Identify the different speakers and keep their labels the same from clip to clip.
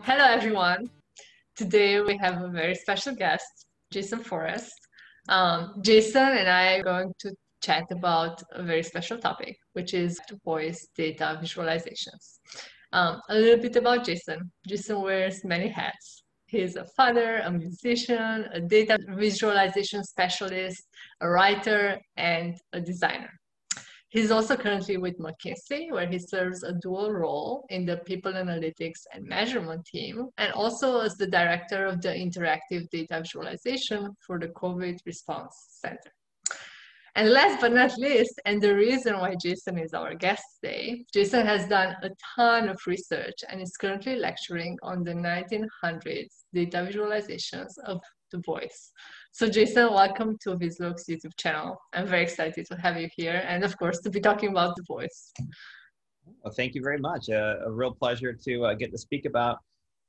Speaker 1: Hello, everyone. Today we have a very special guest, Jason Forrest. Jason and I are going to chat about a very special topic, which is Du Bois data visualizations. A little bit about Jason. Jason wears many hats. He's a father, a musician, a data visualization specialist, a writer, and a designer. He's also currently with McKinsey, where he serves a dual role in the people analytics and measurement team, and also as the director of the interactive data visualization for the COVID response center. And last but not least, and the reason why Jason is our guest today, Jason has done a ton of research and is currently lecturing on the 1900s data visualizations of Du Bois. So Jason, welcome to Vizlogue's YouTube channel. I'm very excited to have you here and of course to be talking about Du Bois.
Speaker 2: Well, thank you very much. A real pleasure to get to speak about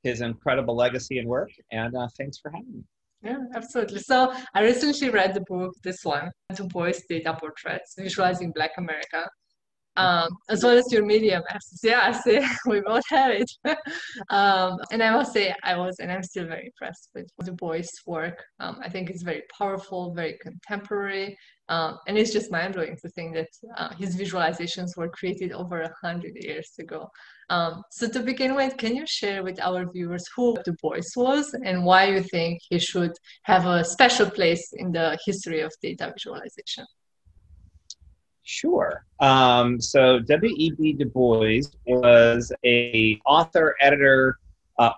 Speaker 2: his incredible legacy and work, and thanks for having me.
Speaker 1: Yeah, absolutely. So I recently read the book, this one, Du Bois Data Portraits, Visualizing Black America, as well as your Medium access. Yeah, I see, we both have it. And I must say, and I'm still very impressed with Du Bois' work. I think it's very powerful, very contemporary, and it's just mind-blowing to think that his visualizations were created over 100 years ago. So to begin with, can you share with our viewers who Du Bois was and why you think he should have a special place in the history of data visualization?
Speaker 2: Sure. So W.E.B. Du Bois was an author, editor,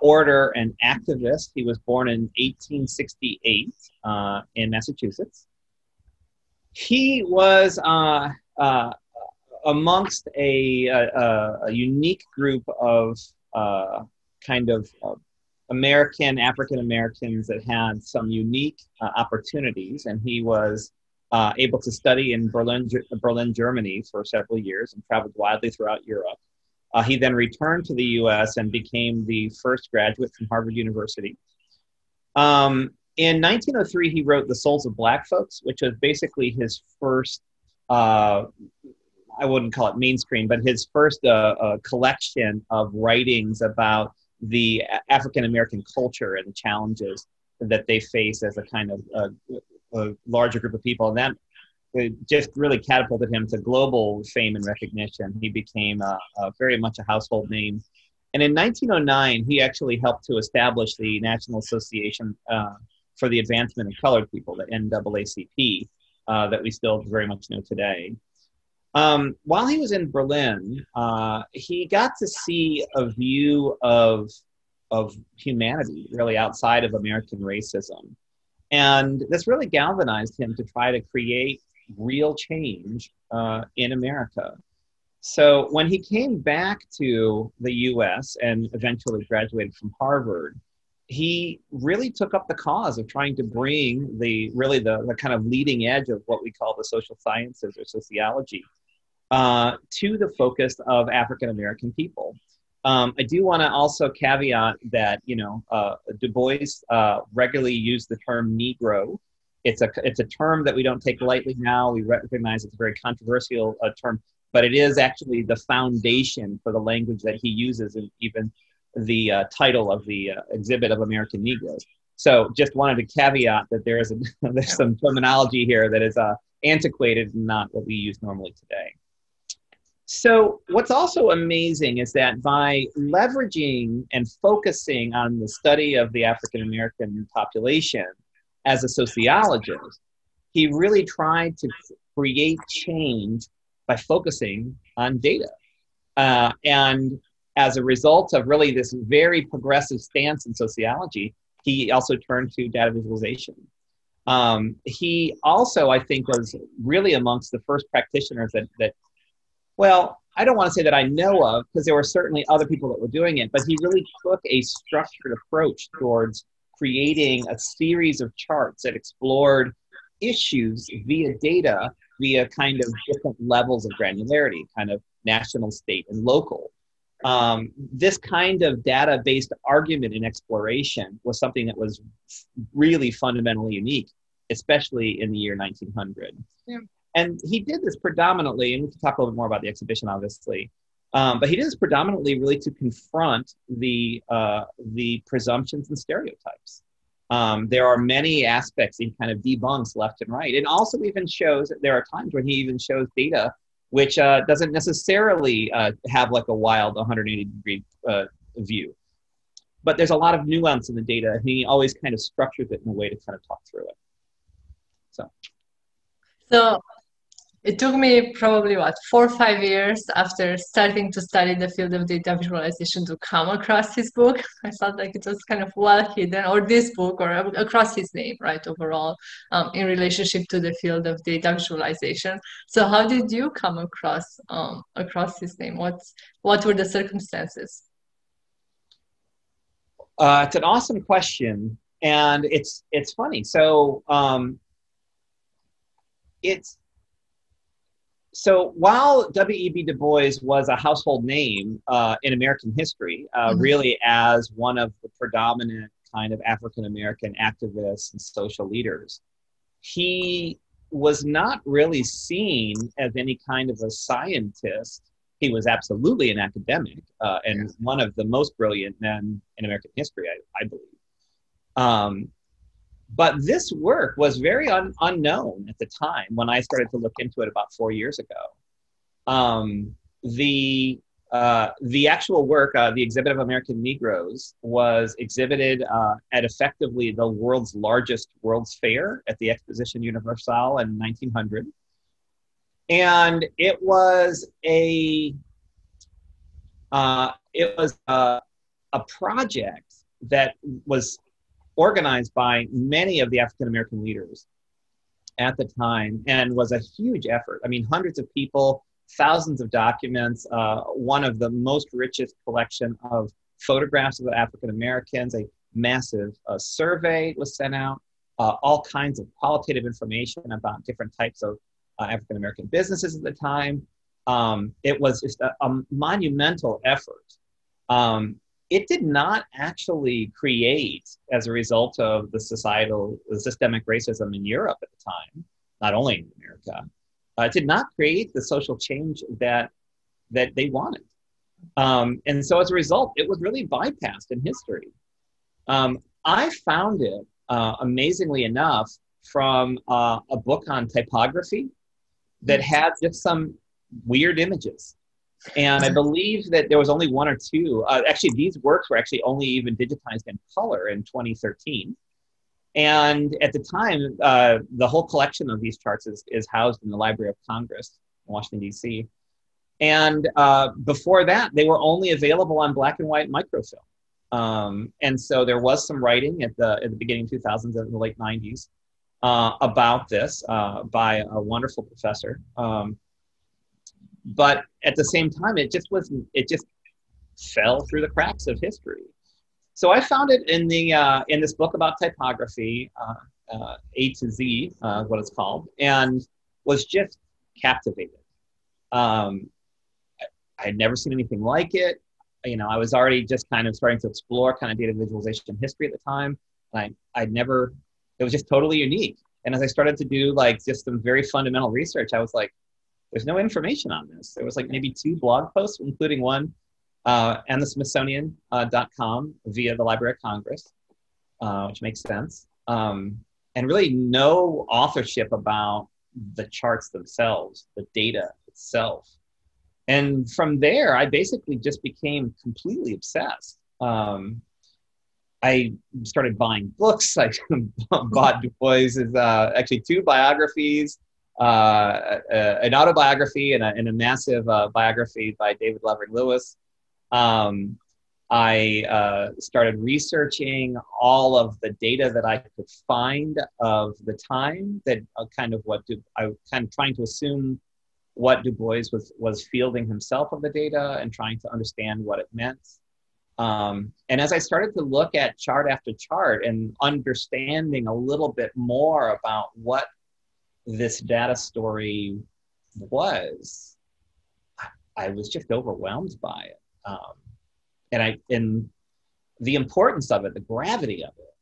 Speaker 2: orator, and activist. He was born in 1868 in Massachusetts. He was amongst a unique group of African Americans that had some unique opportunities, and he was able to study in Berlin, Germany for several years and traveled widely throughout Europe. He then returned to the US and became the first graduate from Harvard University. In 1903, he wrote The Souls of Black Folks, which was basically his first, I wouldn't call it mainstream, but his first collection of writings about the African American culture and the challenges that they face as a kind of a larger group of people, and that just really catapulted him to global fame and recognition. He became very much a household name. And in 1909, he actually helped to establish the National Association for the Advancement of Colored People, the NAACP, that we still very much know today. While he was in Berlin, he got to see a view of humanity really outside of American racism. And this really galvanized him to try to create real change in America. So when he came back to the US and eventually graduated from Harvard, he really took up the cause of trying to bring the kind of leading edge of what we call the social sciences or sociology to the focus of African American people. I do want to also caveat that, Du Bois regularly used the term Negro. It's a term that we don't take lightly now. We recognize it's a very controversial term, but it is actually the foundation for the language that he uses in even the title of the exhibit of American Negroes. So just wanted to caveat that there's some terminology here that is antiquated and not what we use normally today. So what's also amazing is that by leveraging and focusing on the study of the African American population as a sociologist, he really tried to create change by focusing on data. And as a result of really this very progressive stance in sociology, he also turned to data visualization. He also, I think, was really amongst the first practitioners that well, I don't want to say that I know of, because there were certainly other people that were doing it, but he really took a structured approach towards creating a series of charts that explored issues via data, via kind of different levels of granularity, kind of national, state, and local. This kind of data-based argument and exploration was something that was really fundamentally unique, especially in the year 1900. Yeah. And he did this predominantly, and we can talk a little bit more about the exhibition, obviously, But he did this predominantly really to confront the presumptions and stereotypes. There are many aspects he kind of debunks left and right. And also even shows that there are times when he even shows data which doesn't necessarily have like a wild 180-degree view. But there's a lot of nuance in the data, and he always kind of structures it in a way to kind of talk through it.
Speaker 1: So it took me probably, 4 or 5 years after starting to study the field of data visualization to come across his book. I felt like it was kind of well hidden, or this book, or across his name, right, overall, in relationship to the field of data visualization. So how did you come across his name? What were the circumstances?
Speaker 2: It's an awesome question, and it's funny. So So while W.E.B. Du Bois was a household name in American history, really as one of the predominant kind of African-American activists and social leaders, he was not really seen as any kind of a scientist. He was absolutely an academic and one of the most brilliant men in American history, I believe. But this work was very unknown at the time when I started to look into it about 4 years ago. The actual work, the Exhibit of American Negroes, was exhibited at effectively the world's largest World's Fair at the Exposition Universelle in 1900. And it was a project that was organized by many of the African-American leaders at the time and was a huge effort. I mean, hundreds of people, thousands of documents, one of the most richest collection of photographs of the African-Americans, a massive survey was sent out, all kinds of qualitative information about different types of African-American businesses at the time. It was just a monumental effort. It did not actually create, as a result of the systemic racism in Europe at the time, not only in America, it did not create the social change that they wanted. And so as a result, it was really bypassed in history. I found it, amazingly enough, from a book on typography that had just some weird images. And I believe that there was only one or two. Actually, these works were actually only even digitized in color in 2013. And at the time, the whole collection of these charts is housed in the Library of Congress in Washington, D.C. And before that, they were only available on black and white microfilm. And so there was some writing at the beginning of 2000s and the late 90s about this by a wonderful professor. But at the same time, it just fell through the cracks of history. So I found it in this book about typography, A to Z, what it's called, and was just captivated. I had never seen anything like it. You know, I was already just kind of starting to explore kind of data visualization history at the time. And it was just totally unique. And as I started to do like just some very fundamental research, I was like, there's no information on this. There was like maybe 2 blog posts, including one and the Smithsonian.com via the Library of Congress, which makes sense. And really no authorship about the charts themselves, the data itself. And from there, I basically just became completely obsessed. I started buying books. I bought Du Bois's, actually 2 biographies, an autobiography and a massive biography by David Levering Lewis. I started researching all of the data that I could find of the time, that kind of trying to assume what Du Bois was fielding himself of the data and trying to understand what it meant. And as I started to look at chart after chart and understanding a little bit more about what this data story was, I was just overwhelmed by it. And the importance of it, the gravity of it,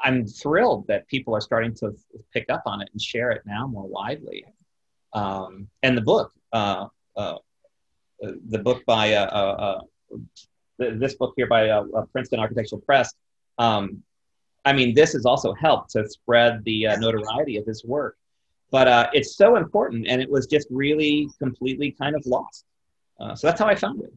Speaker 2: I'm thrilled that people are starting to pick up on it and share it now more widely. And the book, the book by this book here by Princeton Architectural Press. I mean, this has also helped to spread the notoriety of his work. But it's so important, and it was just really completely kind of lost. So that's how I found it.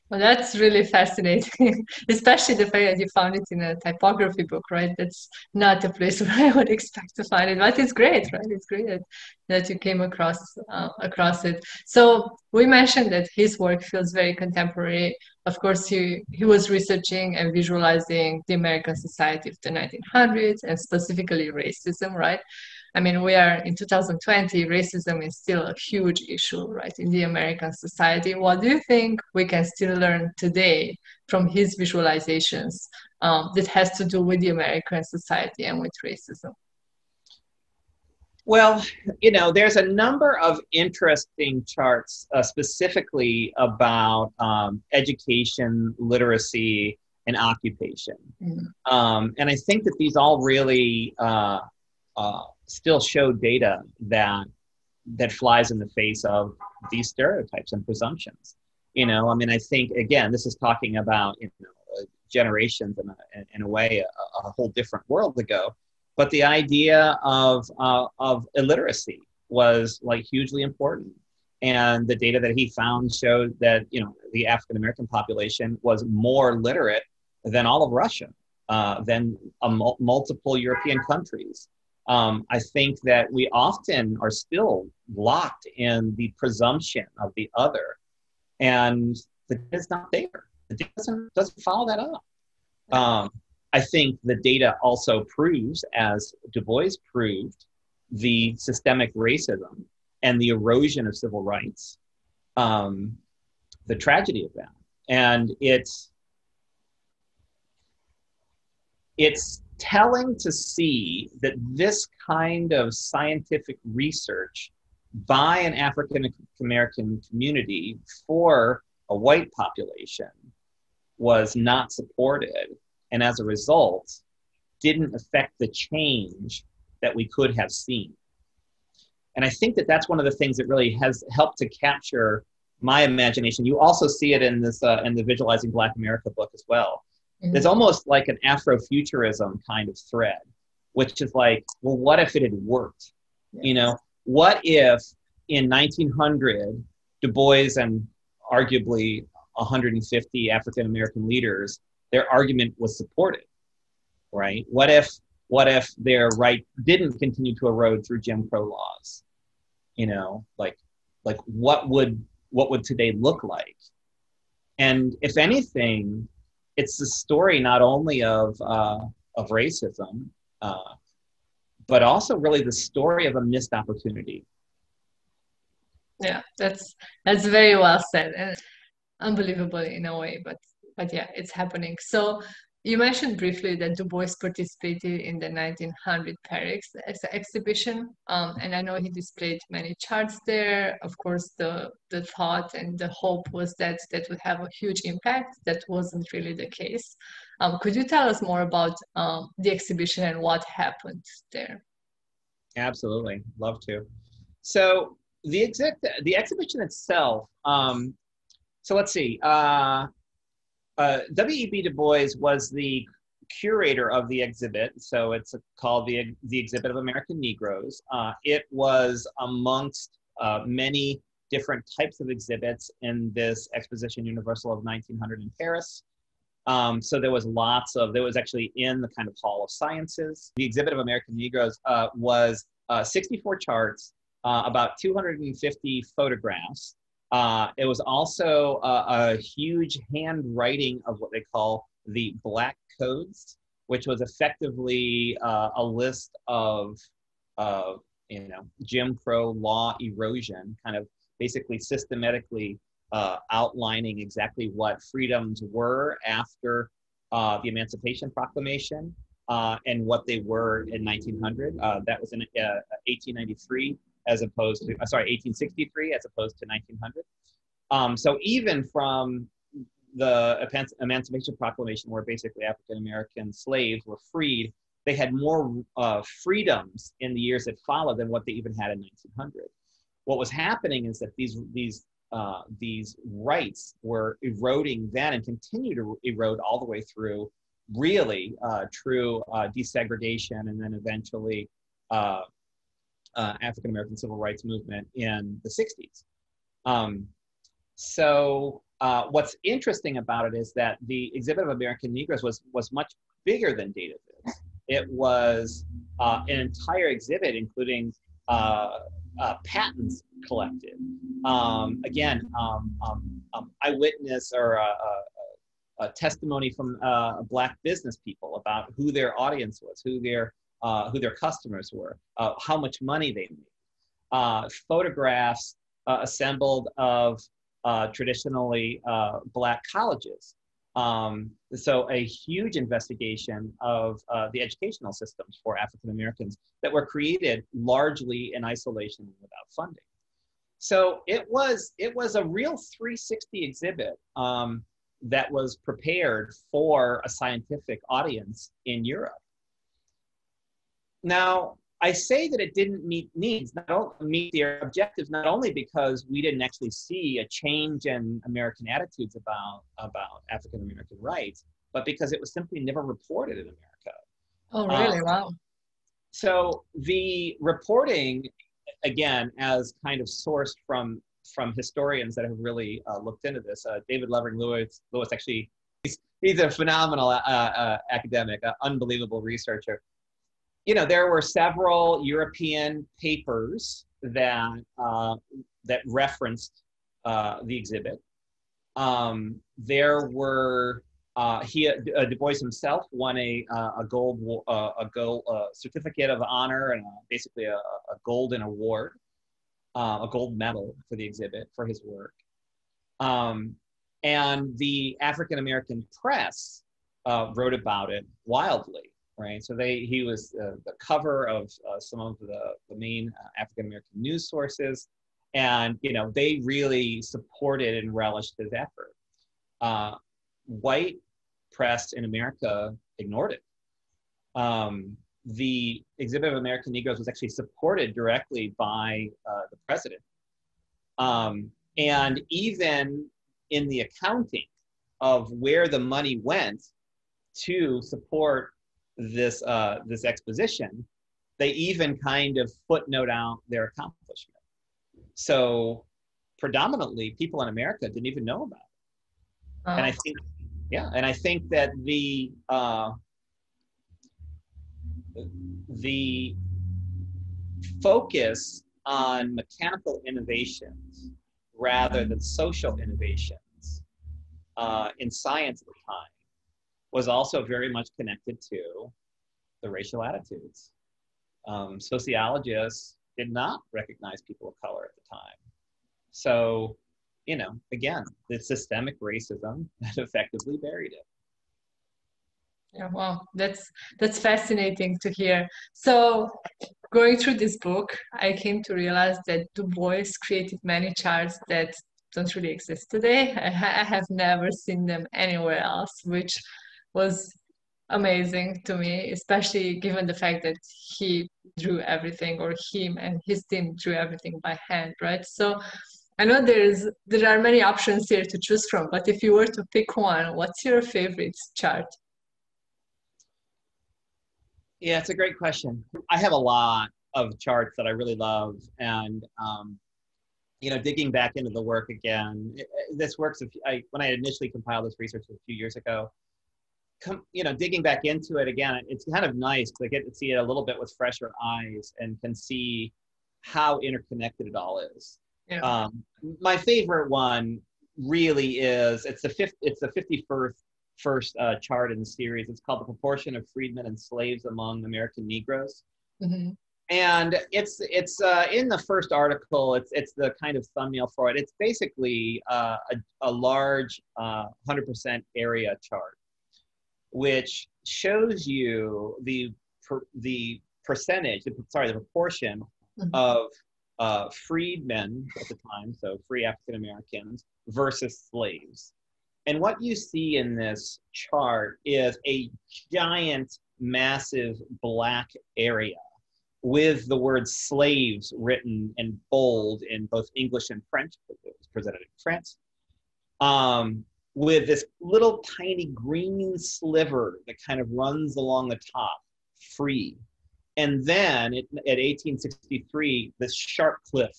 Speaker 1: Well, that's really fascinating, especially the fact that you found it in a typography book, right? That's not a place where I would expect to find it, but it's great, right? It's great that you came across it. So we mentioned that his work feels very contemporary. Of course, he was researching and visualizing the American society of the 1900s and specifically racism, right? I mean, we are in 2020, racism is still a huge issue, right, in the American society. What do you think we can still learn today from his visualizations that has to do with the American society and with racism?
Speaker 2: Well, you know, there's a number of interesting charts specifically about education, literacy, and occupation. And I think that these all really still show data that flies in the face of these stereotypes and presumptions. You know, I mean, I think, again, this is talking about, you know, generations in a way, a whole different world ago. But the idea of illiteracy was like hugely important. And the data that he found showed that, you know, the African American population was more literate than all of Russia, than multiple European countries. I think that we often are still locked in the presumption of the other, and the data is not there. The data doesn't follow that up. I think the data also proves, as Du Bois proved, the systemic racism and the erosion of civil rights, the tragedy of that. And it's telling to see that this kind of scientific research by an African American community for a white population was not supported, and as a result, didn't affect the change that we could have seen. And I think that that's one of the things that really has helped to capture my imagination. You also see it in this in the Visualizing Black America book as well. There's almost like an Afrofuturism kind of thread, which is like, well, what if it had worked? You know, what if in 1900, Du Bois and arguably 150 African American leaders, their argument was supported, right? What if their right didn't continue to erode through Jim Crow laws? You know, like what would today look like? And if anything, it's the story not only of racism, but also really the story of a missed opportunity.
Speaker 1: Yeah, that's very well said and unbelievable in a way, but yeah, it's happening. So you mentioned briefly that Du Bois participated in the 1900 Paris exhibition, and I know he displayed many charts there. Of course, the thought and the hope was that would have a huge impact. That wasn't really the case. Could you tell us more about the exhibition and what happened there?
Speaker 2: Absolutely, love to. So the exhibition itself. So let's see. W.E.B. Du Bois was the curator of the exhibit, so it's called the Exhibit of American Negroes. It was amongst many different types of exhibits in this Exposition Universal of 1900 in Paris. So there was actually in the kind of Hall of Sciences. The Exhibit of American Negroes was 64 charts, about 250 photographs. It was also a huge handwriting of what they call the Black Codes, which was effectively a list of Jim Crow law erosion, kind of basically systematically outlining exactly what freedoms were after the Emancipation Proclamation and what they were in 1900. That was in 1893. As opposed to, 1863 as opposed to 1900. So even from the Emancipation Proclamation, where basically African American slaves were freed, they had more freedoms in the years that followed than what they even had in 1900. What was happening is that these these rights were eroding then and continue to erode all the way through really true desegregation and then eventually African-American civil rights movement in the 60s. So what's interesting about it is that the exhibit of American Negroes was much bigger than Data Viz. It was an entire exhibit, including patents collected. Eyewitness or a testimony from Black business people about who their audience was, who their customers were, how much money they made. Photographs assembled of traditionally Black colleges. So a huge investigation of the educational systems for African Americans that were created largely in isolation and without funding. So it was a real 360 exhibit that was prepared for a scientific audience in Europe. Now, I say that it didn't meet needs, meet their objectives, not only because we didn't actually see a change in American attitudes about African American rights, but because it was simply never reported in America.
Speaker 1: Oh, really? Wow.
Speaker 2: So the reporting, again, as kind of sourced from historians that have really looked into this, David Levering-Lewis actually, he's a phenomenal academic, unbelievable researcher. You know, there were several European papers that referenced the exhibit. There were Du Bois himself won a gold certificate of honor and basically a golden award, a gold medal for the exhibit for his work. And the African American press wrote about it wildly. Right, so he was the cover of some of the main African American news sources, and they really supported and relished his effort. White press in America ignored it. The exhibit of American Negroes was actually supported directly by the president, and even in the accounting of where the money went to support this exposition, they even kind of footnote out their accomplishment. So predominantly people in America didn't even know about it. And I think that the focus on mechanical innovations rather than social innovations in science at the time was also very much connected to the racial attitudes. Sociologists did not recognize people of color at the time. So, again, the systemic racism that effectively buried it.
Speaker 1: Yeah, wow, that's fascinating to hear. So, going through this book, I came to realize that Du Bois created many charts that don't really exist today. I have never seen them anywhere else, which was amazing to me, especially given the fact that he drew everything, or him and his team drew everything by hand, right? So I know there are many options here to choose from, but if you were to pick one, what's your favorite chart?
Speaker 2: Yeah, it's a great question. I have a lot of charts that I really love, and digging back into the work again, this works. When I initially compiled this research a few years ago, digging back into it again, it's kind of nice because I get to see it a little bit with fresher eyes and can see how interconnected it all is. Yeah. My favorite one really is it's the 51st chart in the series. It's called the proportion of freedmen and slaves among American Negroes. Mm-hmm. And it's in the first article. It's the kind of thumbnail for it. It's basically a large 100% area chart, which shows you the proportion mm-hmm. of freedmen at the time, so free African Americans versus slaves. And what you see in this chart is a giant, massive black area with the word slaves written in bold in both English and French, because it was presented in France, with this little tiny green sliver that kind of runs along the top, free. And then at 1863, this sharp cliff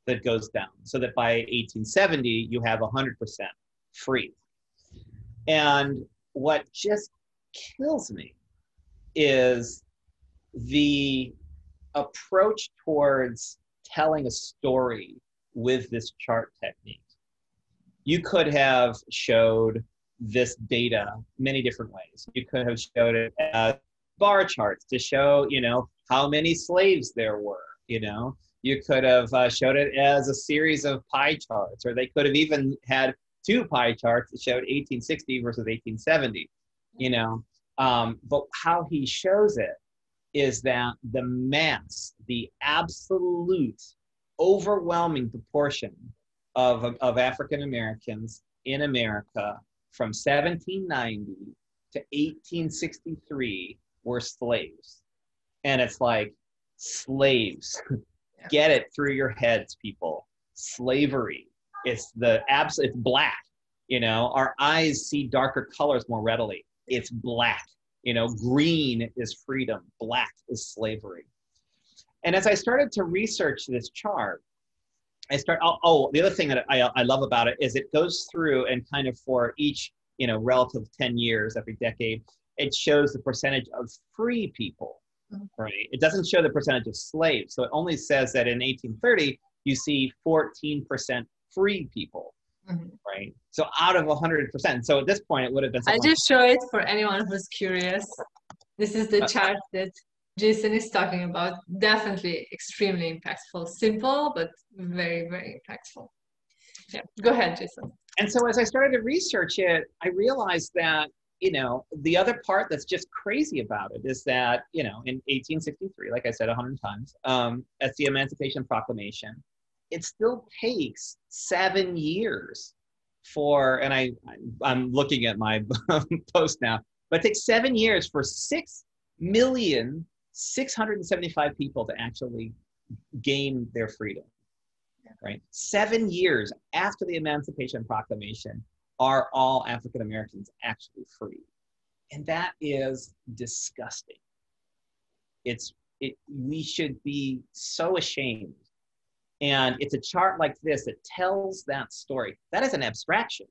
Speaker 2: that goes down, so that by 1870, you have 100% free. And what just kills me is the approach towards telling a story with this chart technique. You could have showed this data many different ways. You could have showed it as bar charts to show, how many slaves there were, You could have showed it as a series of pie charts, or they could have even had two pie charts that showed 1860 versus 1870, But how he shows it is that the mass, the absolute overwhelming proportion of African Americans in America from 1790 to 1863 were slaves. And it's like, slaves. Get it through your heads, people. Slavery. It's it's black. Our eyes see darker colors more readily. It's black. Green is freedom. Black is slavery. And as I started to research this chart, the other thing that I love about it is it goes through and kind of for each, relative 10 years, every decade, it shows the percentage of free people, right? It doesn't show the percentage of slaves. So it only says that in 1830, you see 14% free people, right? So out of 100%. So at this point, it would have been
Speaker 1: I just show it for anyone who's curious. This is the chart that Jason is talking about. Definitely extremely impactful. Simple, but very, very impactful. Yeah, go ahead, Jason.
Speaker 2: And so as I started to research it, I realized that, the other part that's just crazy about it is that, in 1863, like I said 100 times, at the Emancipation Proclamation, it still takes 7 years for, and I'm looking at my post now, but it takes 7 years for 6,675,000 people to actually gain their freedom, right? 7 years after the Emancipation Proclamation are all African Americans actually free. And that is disgusting. We should be so ashamed. And it's a chart like this that tells that story. That is an abstraction.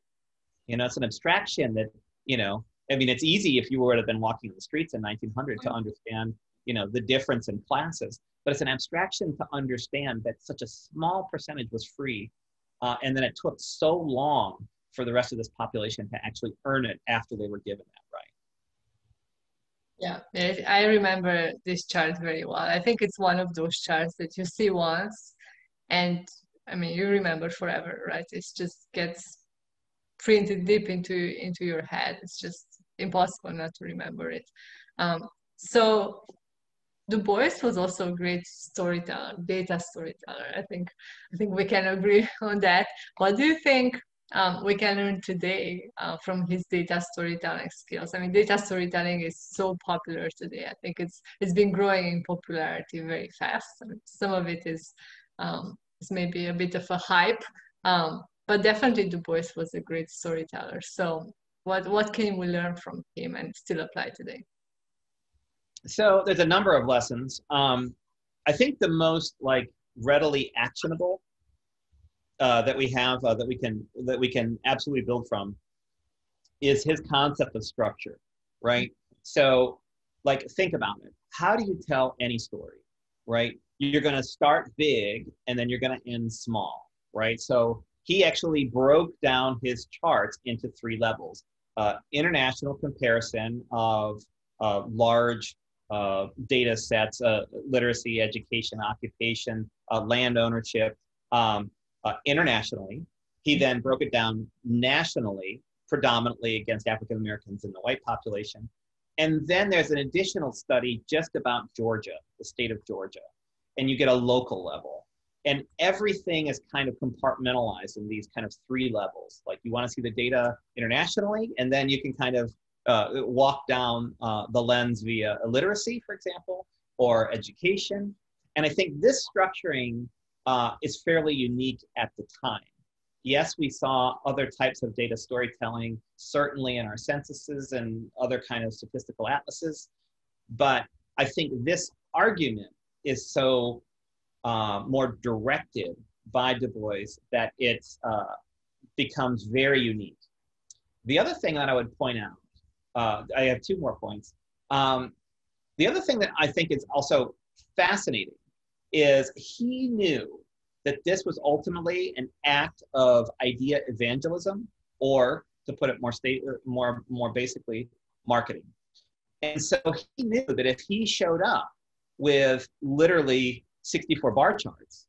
Speaker 2: It's an abstraction that, it's easy if you would have been walking the streets in 1900 to understand, the difference in classes. But it's an abstraction to understand that such a small percentage was free. And then it took so long for the rest of this population to actually earn it after they were given that right.
Speaker 1: Yeah, I remember this chart very well. I think it's one of those charts that you see once and you remember forever, right? It just gets printed deep into your head. It's just impossible not to remember it. So Du Bois was also a great storyteller, data storyteller. I think we can agree on that. What do you think we can learn today from his data storytelling skills? Data storytelling is so popular today. I think it's been growing in popularity very fast. Some of it is maybe a bit of a hype, but definitely Du Bois was a great storyteller. So what can we learn from him and still apply today?
Speaker 2: So there's a number of lessons. I think the most readily actionable that we have that we can absolutely build from is his concept of structure, right? So think about it. How do you tell any story, right? You're going to start big and then you're going to end small, right? So he actually broke down his charts into 3 levels. International comparison of large data sets, literacy, education, occupation, land ownership, internationally. He then broke it down nationally, predominantly against African Americans in the white population. And then there's an additional study just about Georgia, the state of Georgia, and you get a local level. And everything is kind of compartmentalized in these kind of 3 levels. You want to see the data internationally, and then you can kind of walk down the lens via illiteracy, for example, or education. And I think this structuring is fairly unique at the time. Yes, we saw other types of data storytelling, certainly in our censuses and other kind of statistical atlases, but I think this argument is so more directed by Du Bois that it becomes very unique. The other thing that I would point out, I have two more points. The other thing that I think is also fascinating is he knew that this was ultimately an act of idea evangelism, or to put it more basically, marketing. And so he knew that if he showed up with literally 64 bar charts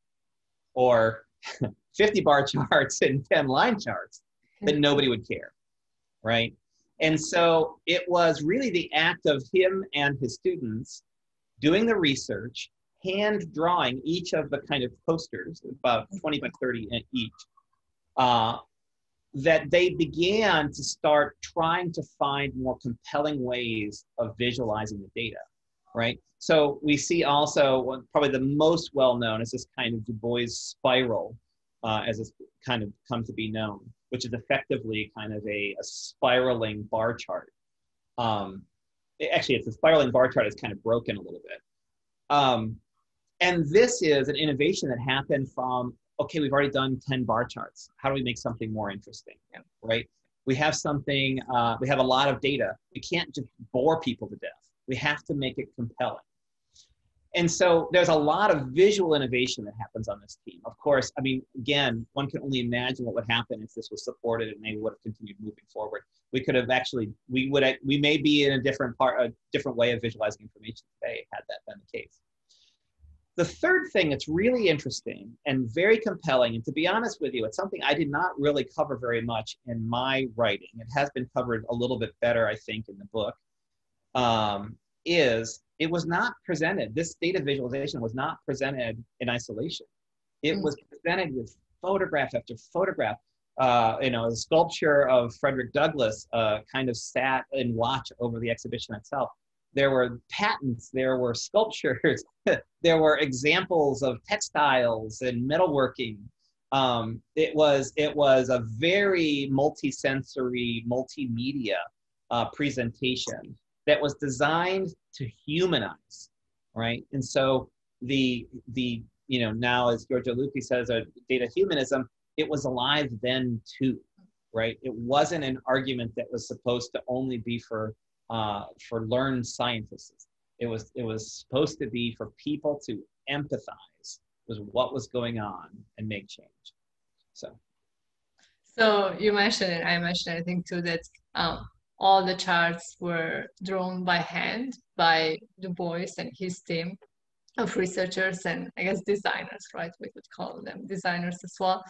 Speaker 2: or 50 bar charts and 10 line charts, that nobody would care, right? And so it was really the act of him and his students doing the research, hand drawing each of the kind of posters, about 20 by 30 each, that they began to start trying to find more compelling ways of visualizing the data, right? So we see also, probably the most well-known is this kind of Du Bois spiral, as it's kind of come to be known, which is effectively kind of a spiraling bar chart. Actually, it's a spiraling bar chart that's kind of broken a little bit. And this is an innovation that happened from, okay, we've already done 10 bar charts. How do we make something more interesting, right? We have something, we have a lot of data. We can't just bore people to death. We have to make it compelling. And so there's a lot of visual innovation that happens on this team. Of course, I mean, again, one can only imagine what would happen if this was supported and they would have continued moving forward. We could have actually, we may be in a different way of visualizing information today had that been the case. The third thing that's really interesting and very compelling, and to be honest with you, it's something I did not really cover very much in my writing. It has been covered a little bit better, I think, in the book, is it was not presented, this data visualization was not presented in isolation. It was presented with photograph after photograph. The sculpture of Frederick Douglass kind of sat and watched over the exhibition itself. There were patents, there were sculptures, there were examples of textiles and metalworking. It was a very multi-sensory, multimedia presentation that was designed to humanize, right? And so now as Giorgio Lupi says, data humanism, it was alive then too, right? It wasn't an argument that was supposed to only be for learned scientists. It was supposed to be for people to empathize with what was going on and make change.
Speaker 1: So you mentioned, and I mentioned, I think too, that all the charts were drawn by hand by Du Bois and his team of researchers and I guess designers, right? We could call them designers as well.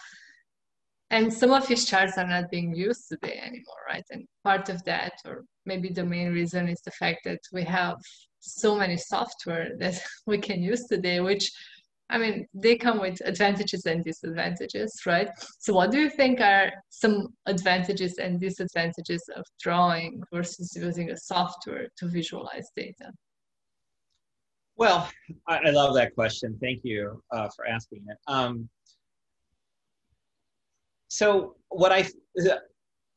Speaker 1: And some of his charts are not being used today anymore, right? And part of that, or maybe the main reason, is the fact that we have so many software that we can use today, which, I mean, they come with advantages and disadvantages, right? So what do you think are some advantages and disadvantages of drawing versus using a software to visualize data?
Speaker 2: Well, I love that question. Thank you for asking it. So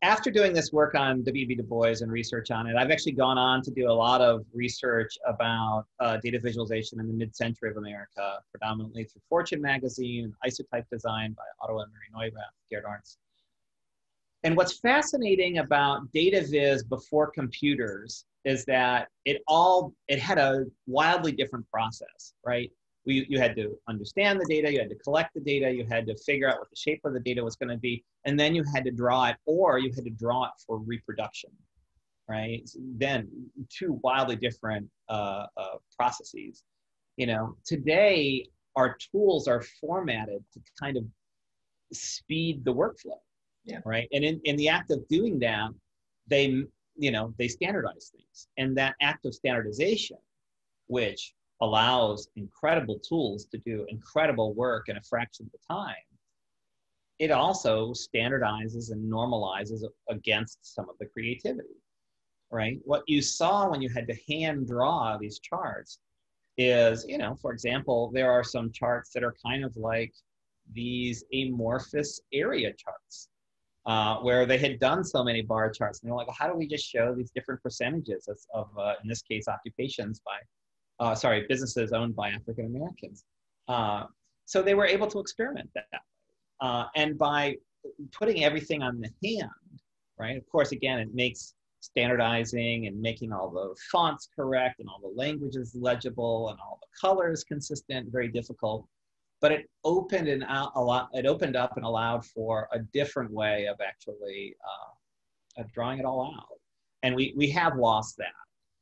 Speaker 2: after doing this work on W.E.B. Du Bois and research on it, I've actually gone on to do a lot of research about data visualization in the mid-century of America, predominantly through Fortune magazine, Isotype design by Otto and Mary Neurath, Gerd Arntz. And what's fascinating about data viz before computers is that it had a wildly different process, right? You had to understand the data, you had to collect the data, you had to figure out what the shape of the data was going to be, and then you had to draw it, or you had to draw it for reproduction, right? So then two wildly different processes. Today our tools are formatted to kind of speed the workflow, right? And in the act of doing that, they standardize things, and that act of standardization, which allows incredible tools to do incredible work in a fraction of the time, it also standardizes and normalizes against some of the creativity, right? What you saw when you had to hand draw these charts is, for example, there are some charts that are kind of like these amorphous area charts, where they had done so many bar charts. And they're like, well, how do we just show these different percentages of in this case, occupations businesses owned by African Americans. So they were able to experiment that. And by putting everything on the hand, right? Of course, again, it makes standardizing and making all the fonts correct and all the languages legible and all the colors consistent very difficult. But it opened up and allowed for a different way of actually drawing it all out. And we have lost that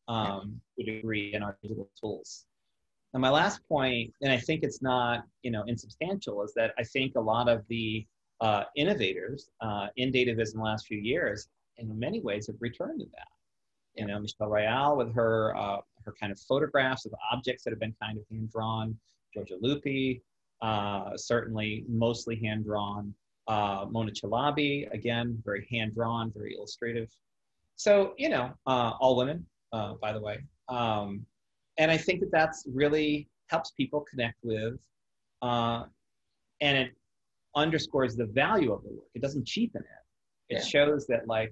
Speaker 2: to a degree in our digital tools. And my last point, and I think it's not insubstantial, is that I think a lot of the innovators in data viz in the last few years, in many ways, have returned to that. Michelle Royale with her kind of photographs of objects that have been kind of hand drawn. Georgia Lupi, certainly mostly hand drawn. Mona Chalabi, again, very hand drawn, very illustrative. So all women, by the way. And I think that that's really helps people connect with, and it underscores the value of the work. It doesn't cheapen it. It shows that, like,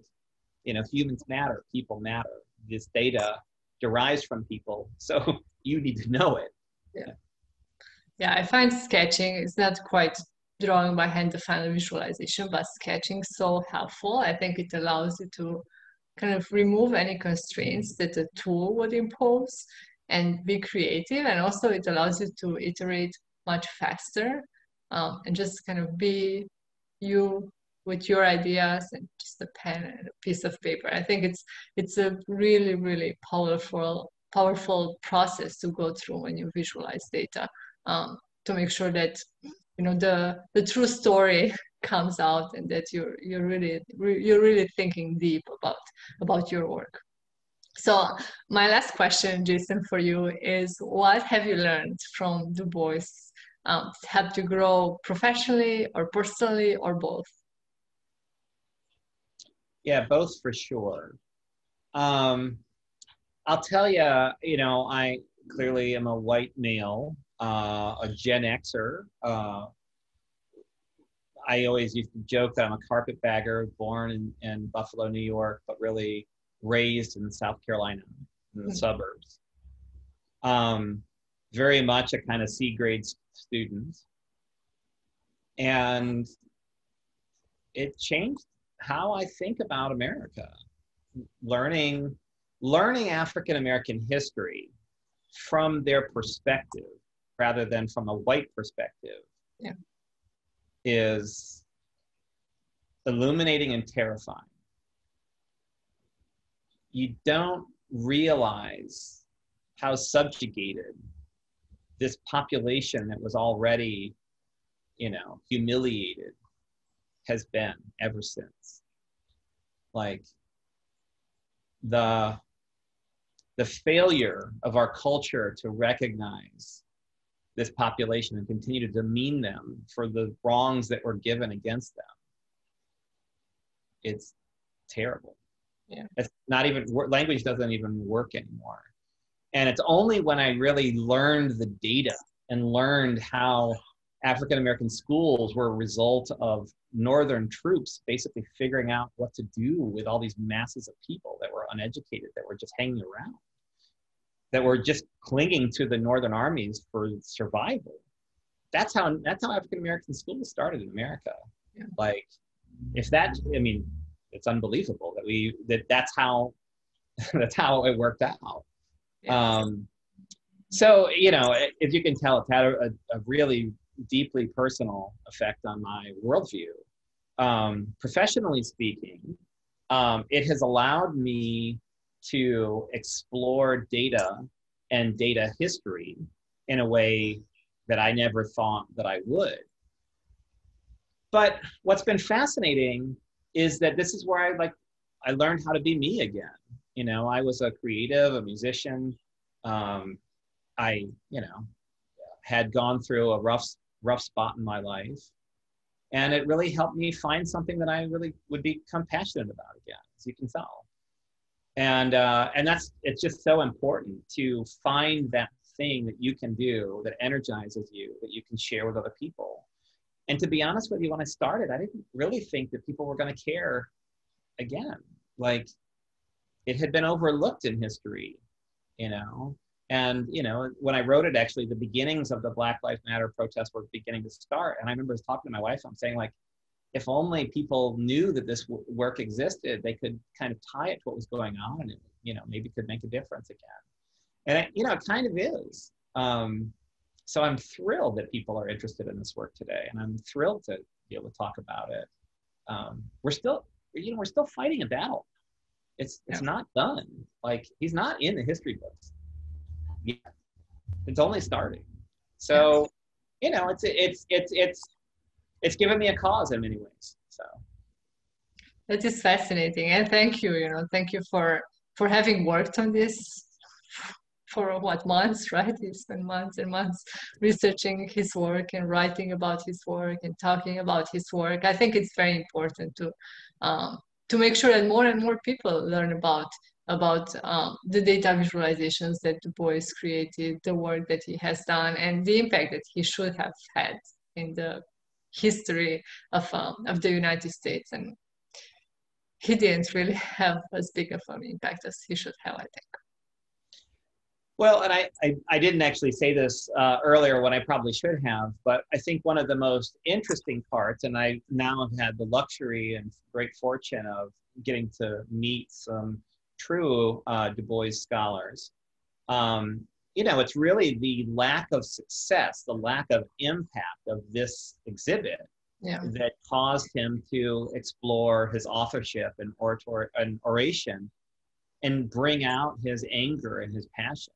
Speaker 2: humans matter, people matter. This data derives from people, so you need to know it.
Speaker 1: Yeah, I find sketching is not quite drawing by hand the final visualization, but sketching so helpful. I think it allows you to kind of remove any constraints that the tool would impose and be creative. And also it allows you to iterate much faster, and just kind of be you with your ideas and just a pen and a piece of paper. I think it's a really, really powerful process to go through when you visualize data, to make sure that the true story comes out and that you're really thinking deep about your work. So my last question, Jason, for you is, what have you learned from Du Bois to help you grow professionally or personally or both?
Speaker 2: Yeah, both for sure. I'll tell you, I clearly am a white male, a Gen Xer. I always used to joke that I'm a carpetbagger, born in Buffalo, New York, but really raised in South Carolina, in the suburbs. Very much a kind of C-grade student. And it changed how I think about America. Learning African-American history from their perspective rather than from a white perspective is illuminating and terrifying. You don't realize how subjugated this population that was already, humiliated has been ever since. Like the failure of our culture to recognize this population and continue to demean them for the wrongs that were given against them. It's terrible.
Speaker 1: Yeah.
Speaker 2: It's not even, language doesn't even work anymore. And it's only when I really learned the data and learned how African-American schools were a result of Northern troops basically figuring out what to do with all these masses of people that were uneducated, that were just hanging around, that were just clinging to the Northern armies for survival. That's how African-American schools started in America. Yeah. Like, it's unbelievable that's how it worked out. Yeah. So, if you can tell, it's had a really deeply personal effect on my worldview. Professionally speaking, it has allowed me to explore data and data history in a way that I never thought that I would. But what's been fascinating is that this is where I learned how to be me again. I was a creative, a musician. I had gone through a rough spot in my life, and it really helped me find something that I really would become passionate about again, as you can tell. And it's just so important to find that thing that you can do that energizes you, that you can share with other people. And to be honest with you, when I started, I didn't really think that people were going to care again. Like, it had been overlooked in history, you know? And, you know, when I wrote it, actually, the beginnings of the Black Lives Matter protests were beginning to start. And I remember talking to my wife, I'm saying, like, if only people knew that this work existed, they could kind of tie it to what was going on and, you know, maybe could make a difference again. And, it kind of is. So I'm thrilled that people are interested in this work today. And I'm thrilled to be able to talk about it. We're still fighting a battle. It's not done. Like, he's not in the history books yet. It's only starting. So, you know, it's given me a cause in many ways. So
Speaker 1: that is fascinating. And thank you, thank you for having worked on this for what, months, right? You spent months and months researching his work and writing about his work and talking about his work. I think it's very important to make sure that more and more people learn about the data visualizations that Du Bois created, the work that he has done, and the impact that he should have had in the history of the United States. And he didn't really have as big of an impact as he should have, I think.
Speaker 2: Well, and I didn't actually say this earlier when I probably should have, but I think one of the most interesting parts, and I now have had the luxury and great fortune of getting to meet some true Du Bois scholars. You know, it's really the lack of success, the lack of impact of this exhibit that caused him to explore his authorship and oration and bring out his anger and his passion.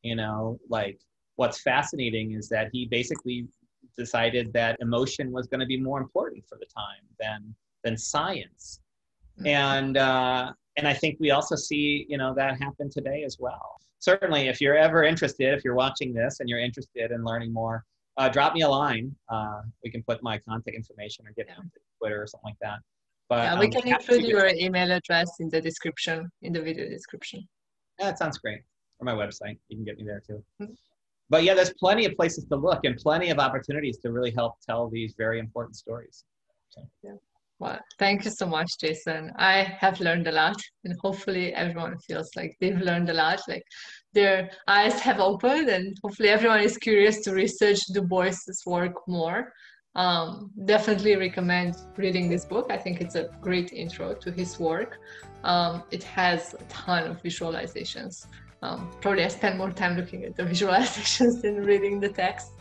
Speaker 2: You know, like, what's fascinating is that he basically decided that emotion was going to be more important for the time than science. Mm-hmm. And I think we also see, you know, that happen today as well. Certainly, if you're ever interested, if you're watching this and you're interested in learning more, drop me a line. We can put my contact information or get on Twitter or something like that. But
Speaker 1: we can include your email address in the description, in the video description.
Speaker 2: Yeah, that sounds great. Or my website, you can get me there too. Mm-hmm. But yeah, there's plenty of places to look and plenty of opportunities to really help tell these very important stories. So.
Speaker 1: Yeah. Well, thank you so much, Jason. I have learned a lot, and hopefully everyone feels like they've learned a lot, like their eyes have opened, and hopefully everyone is curious to research Du Bois's work more. Definitely recommend reading this book. I think it's a great intro to his work. It has a ton of visualizations. Probably I spend more time looking at the visualizations than reading the text.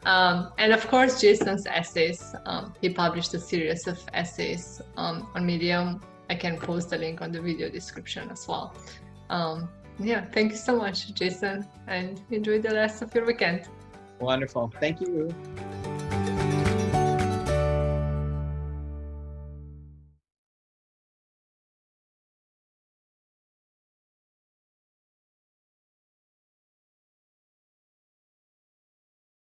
Speaker 1: And of course, Jason's essays. He published a series of essays on Medium. I can post a link on the video description as well. Yeah, thank you so much, Jason, and enjoy the rest of your weekend.
Speaker 2: Wonderful. Thank you.